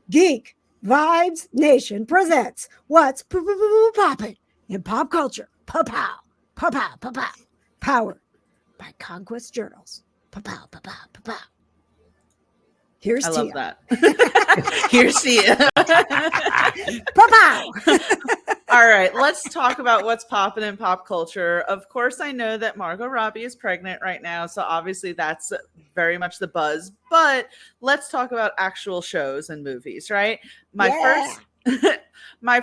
Geek Vibes Nation presents What's Poppin' in Pop Culture. Pow, pow, pow, pow, pow. Powered by ConQuest Journals. Pow, pow, pow, pow, pow. Here's I Tia. love that. Here's Tia. Pow. All right, let's talk about what's popping in pop culture. Of course, I know that Margot Robbie is pregnant right now, so obviously that's very much the buzz. But let's talk about actual shows and movies, right? My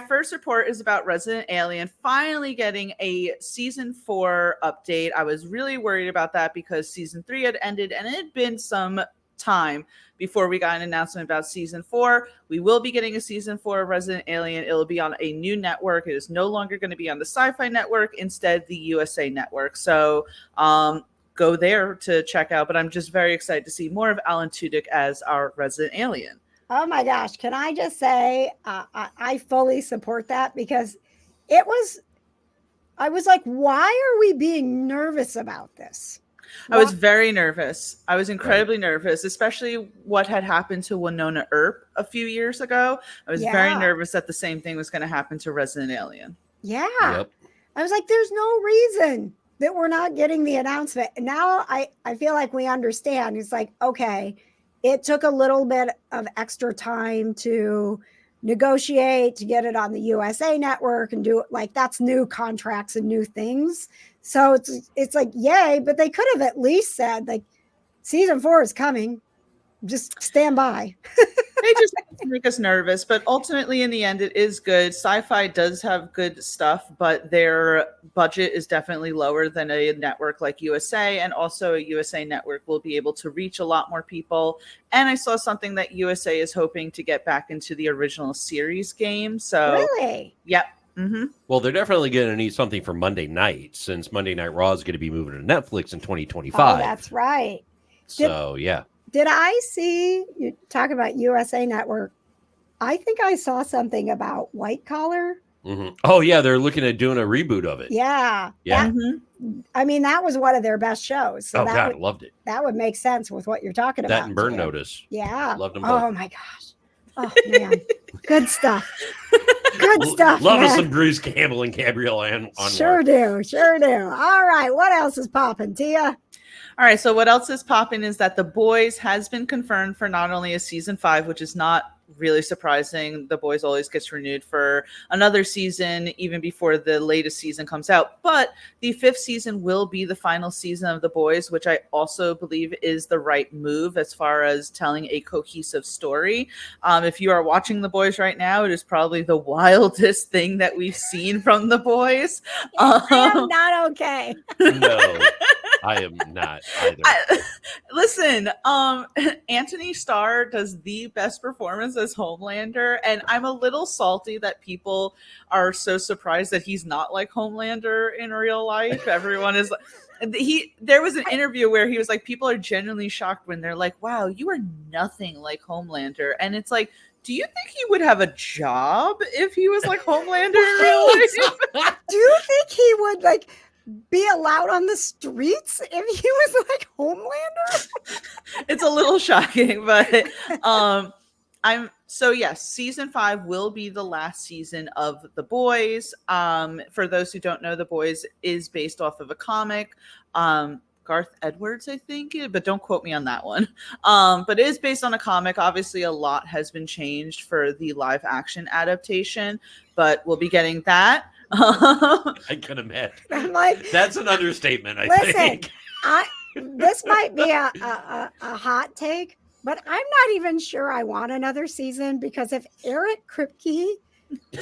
first report is about Resident Alien finally getting a season 4 update. I was really worried about that because season 3 had ended and it had been some time before we got an announcement about season 4. We will be getting a season 4 of Resident Alien. It will be on a new network. It is no longer going to be on the Sci-Fi Network, instead the USA Network. So go there to check out. But I'm just very excited to see more of Alan Tudyk as our Resident Alien. Oh my gosh. Can I just say, I fully support that because I was like, why are we being nervous about this? I was very nervous. I was incredibly nervous, especially what had happened to Winona Earp a few years ago. I was very nervous that the same thing was going to happen to Resident Alien. Yeah. Yep. I was like, there's no reason that we're not getting the announcement. And now I feel like we understand. It's like, okay, it took a little bit of extra time to negotiate, to get it on the USA Network and do it. Like, that's new contracts and new things. So it's like, yay, but they could have at least said, like, season 4 is coming. Just stand by. They just make us nervous, but ultimately in the end, it is good. Sci-Fi does have good stuff, but their budget is definitely lower than a network like USA, and also a USA Network will be able to reach a lot more people. And I saw something that USA is hoping to get back into the original series game. So, really? Yep. Mm-hmm. Well, they're definitely going to need something for Monday night, since Monday Night Raw is going to be moving to Netflix in 2025. Oh, that's right. So, yeah. Did I see you talk about USA Network? I think I saw something about White Collar. Mm-hmm. Oh, yeah. They're looking at doing a reboot of it. Yeah. Yeah. I mean, that was one of their best shows. So God, loved it. That would make sense with what you're talking about. That and Burn Notice. Yeah. Loved them both. Oh, my gosh. Oh, man. Good stuff. Good stuff. Love us some Bruce Campbell and Gabrielle Ann. Sure do. All right. What else is popping, Tia? All right, so what else is popping is that The Boys has been confirmed for not only a season 5, which is not really surprising. The Boys always gets renewed for another season, even before the latest season comes out. But the 5th season will be the final season of The Boys, which I also believe is the right move as far as telling a cohesive story. If you are watching The Boys right now, it is probably the wildest thing that we've seen from The Boys. I am not okay. No. I am not either. Listen, Anthony Starr does the best performance as Homelander, and I'm a little salty that people are so surprised that he's not like Homelander in real life. Everyone is there was an interview where he was like, people are genuinely shocked when they're like, wow, you are nothing like Homelander. And it's like, do you think he would have a job if he was like Homelander in real life? Do you think he would like be allowed on the streets if he was like Homelander? It's a little shocking, but season 5 will be the last season of The Boys. For those who don't know, The Boys is based off of a comic. Garth Edwards, I think, but don't quote me on that one. But it is based on a comic. Obviously, a lot has been changed for the live action adaptation, but we'll be getting that. I can imagine. I'm like, that's an understatement, I think. This might be a hot take, but I'm not even sure I want another season, because if Eric Kripke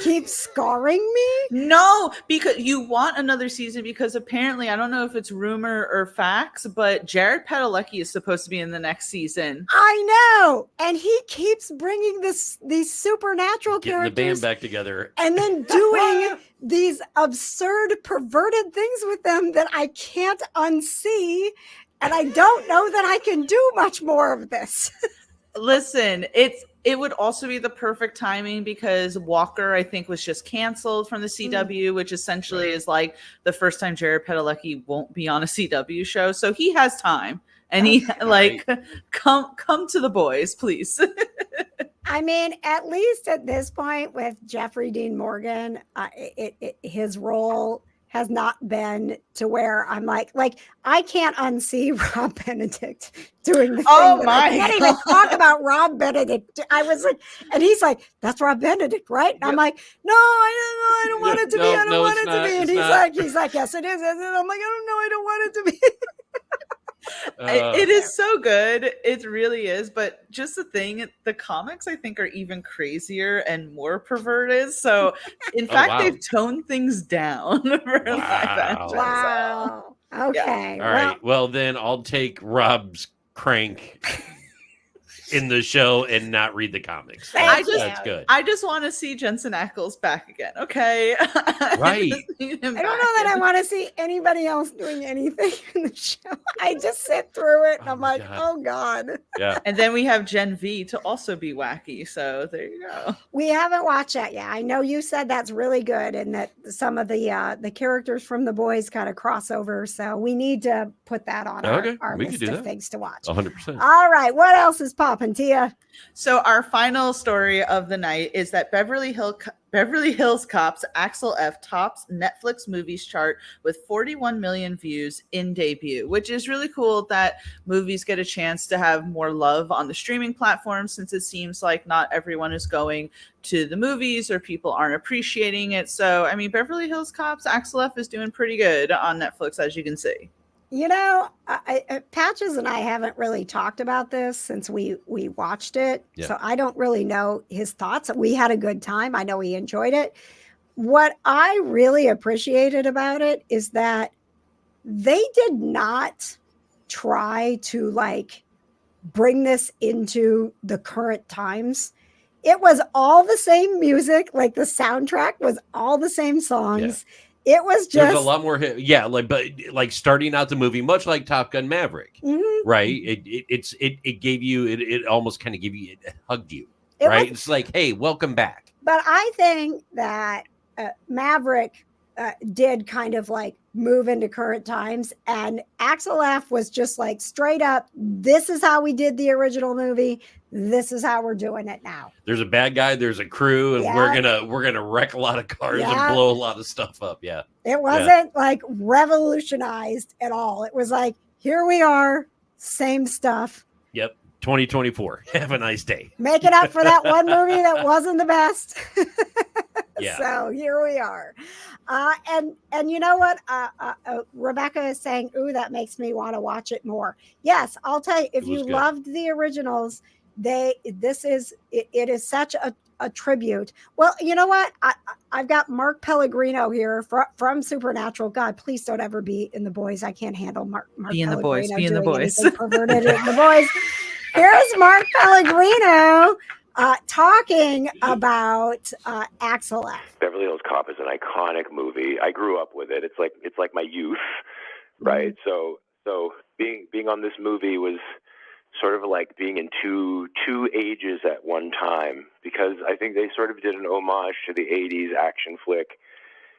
keeps scarring me. No, because you want another season because apparently, I don't know if it's rumor or facts, but Jared Padalecki is supposed to be in the next season. I know. And he keeps bringing these supernatural characters. Getting the band back together. And then doing these absurd, perverted things with them that I can't unsee. And I don't know that I can do much more of this. Listen, it would also be the perfect timing because Walker, I think, was just canceled from the CW, which essentially is like the first time Jared Padalecki won't be on a CW show. So he has time, and he come to The Boys, please. I mean, at least at this point with Jeffrey Dean Morgan, his role has not been to where I'm like I can't unsee Rob Benedict doing the Oh thing. I my can't even talk God. about Rob Benedict. I was like, and he's like, "That's Rob Benedict, right?" And I'm like, "No, I don't want it to be. I don't want it to be." And he's like, "Yes, it is." And I'm like, "I don't know. I don't want it to be." It is so good. It really is. But just the thing, the comics I think are even crazier and more perverted. So in fact, wow. they've toned things down for live action. So, Wow. Okay. All right. Well, then I'll take Rob's crank in the show and not read the comics. That's good. I just want to see Jensen Ackles back again. Okay. Right. I don't know that I want to see anybody else doing anything in the show. I just sit through it and I'm like, oh God. Yeah. And then we have Gen V to also be wacky. So there you go. We haven't watched that yet. I know you said that's really good and that some of the characters from The Boys kind of cross over. So we need to put that on our list of things to watch. 100%. All right. What else is popping, Tia? So our final story of the night is that Beverly Hills Cop's Axel F tops Netflix movies chart with 41 million views in debut, which is really cool that movies get a chance to have more love on the streaming platform, since it seems like not everyone is going to the movies or people aren't appreciating it. So, I mean, Beverly Hills Cop's Axel F is doing pretty good on Netflix, as you can see. You know, Patches and I haven't really talked about this since we watched it. Yeah. So I don't really know his thoughts. We had a good time. I know he enjoyed it. What I really appreciated about it is that they did not try to like bring this into the current times. It was all the same music. Like the soundtrack was all the same songs. Yeah. It was just there's a lot more but starting out the movie, much like Top Gun Maverick, right? It gave you it almost kind of gave you it hugged you, right? It's like, hey, welcome back. But I think that Maverick did kind of like move into current times, and Axel F was just like straight up, this is how we did the original movie. This is how we're doing it now. There's a bad guy, there's a crew, and we're gonna wreck a lot of cars and blow a lot of stuff up. Yeah. It wasn't like revolutionized at all. It was like, here we are, same stuff. Yep. 2024. Have a nice day. Make it up for that one movie that wasn't the best. Yeah. So here we are. And you know what? Rebecca is saying, ooh, that makes me want to watch it more. Yes, I'll tell you, if you loved the originals, it is such a tribute. Well, you know what? I've got Mark Pellegrino here from Supernatural. God, please don't ever be in The Boys. I can't handle Mark be in Pellegrino The Boys. Perverted in The Boys. Here's Mark Pellegrino talking about Axel F. Beverly Hills Cop is an iconic movie. I grew up with it. It's like my youth, right? So being on this movie was sort of like being in two ages at one time, because I think they sort of did an homage to the 80s action flick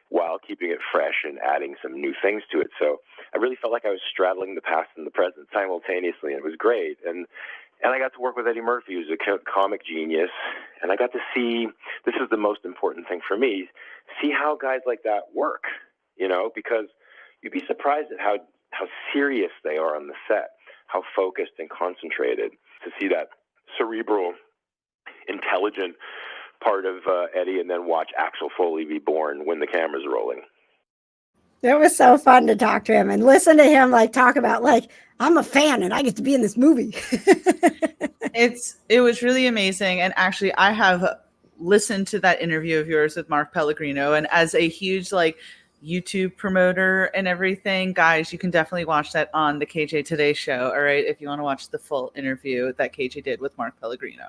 while keeping it fresh and adding some new things to it. So I really felt like I was straddling the past and the present simultaneously, and it was great. And I got to work with Eddie Murphy, who's a comic genius, and I got to see, this is the most important thing for me, see how guys like that work, because you'd be surprised at how serious they are on the set, how focused and concentrated. To see that cerebral, intelligent part of Eddie, and then watch Axel Foley be born when the camera's rolling. It was so fun to talk to him and listen to him talk about I'm a fan and I get to be in this movie. It was really amazing. And actually, I have listened to that interview of yours with Mark Pellegrino, and as a huge YouTube promoter and everything, guys, you can definitely watch that on the KJ Today show. All right, if you want to watch the full interview that KJ did with Mark Pellegrino.